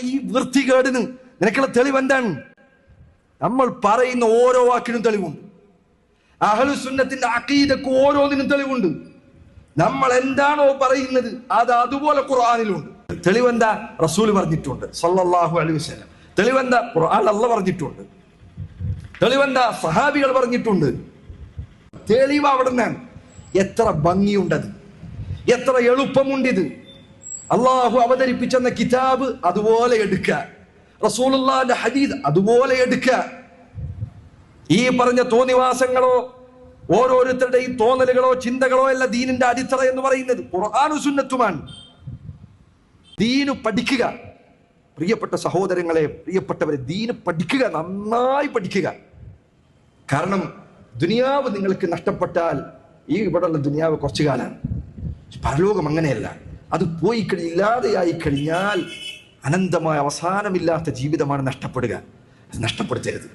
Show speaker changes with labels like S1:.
S1: ഈ വൃത്തികേടിന് നിനക്കുള്ള തെളിവ് എന്താണ്? നമ്മൾ പറയുന്ന ഓരോ വാക്കിനും തെളിവുണ്ട്. അഹ്ലുസുന്നത്തിന്റെ അഖീദക്ക് ഓരോന്നിനും തെളിവുണ്ട്. നമ്മൾ എന്താണോ പറയുന്നത് അത് അതുപോലെ ഖുർആനിലുണ്ട്. തെളിവെന്താ? റസൂൽ പറഞ്ഞിട്ടുണ്ട് സല്ലല്ലാഹു അലൈഹി വസല്ലം. തെളിവെന്താ? ഖുർആൻ അല്ലാഹ് പറഞ്ഞിട്ടുണ്ട്. തെളിവെന്താ? സഹാബികൾ പറഞ്ഞിട്ടുണ്ട്. തെളിവ് അവിടെ നിന്നാണ്. എത്ര ഭംഗിയുണ്ടത്, എത്ര എളുപ്പമുണ്ടിത്. അള്ളാഹു അവതരിപ്പിച്ചെന്ന കിതാബ് അതുപോലെ എടുക്കുക, റസൂലുള്ളാഹിന്റെ ഹദീസ് അതുപോലെ എടുക്കുക. ഈ പറഞ്ഞ തോന്നിവാസങ്ങളോ ഓരോരുത്തരുടെയും തോന്നലുകളോ ചിന്തകളോ അല്ല ദീനിന്റെ അടിത്തറ എന്ന് പറയുന്നത്. ഖുർആനും സുന്നത്തുമാണ്. ദീന് പഠിക്കുക. പ്രിയപ്പെട്ട സഹോദരങ്ങളെ, പ്രിയപ്പെട്ടവരെ, ദീന് പഠിക്കുക, നന്നായി പഠിക്കുക. കാരണം ദുനിയാവ് നിങ്ങൾക്ക് നഷ്ടപ്പെട്ടാൽ ഈ ഇവിടെയുള്ള ദുനിയാവ് കുറച്ചു കാലമാണ്. പരലോകം അങ്ങനെയല്ല. അത് പോയി ഇല്ലാതെയായി കഴിഞ്ഞാൽ അനന്തമായ അവസാനമില്ലാത്ത ജീവിതമാണ് നഷ്ടപ്പെടുക. അത് നഷ്ടപ്പെടുത്തരുത്.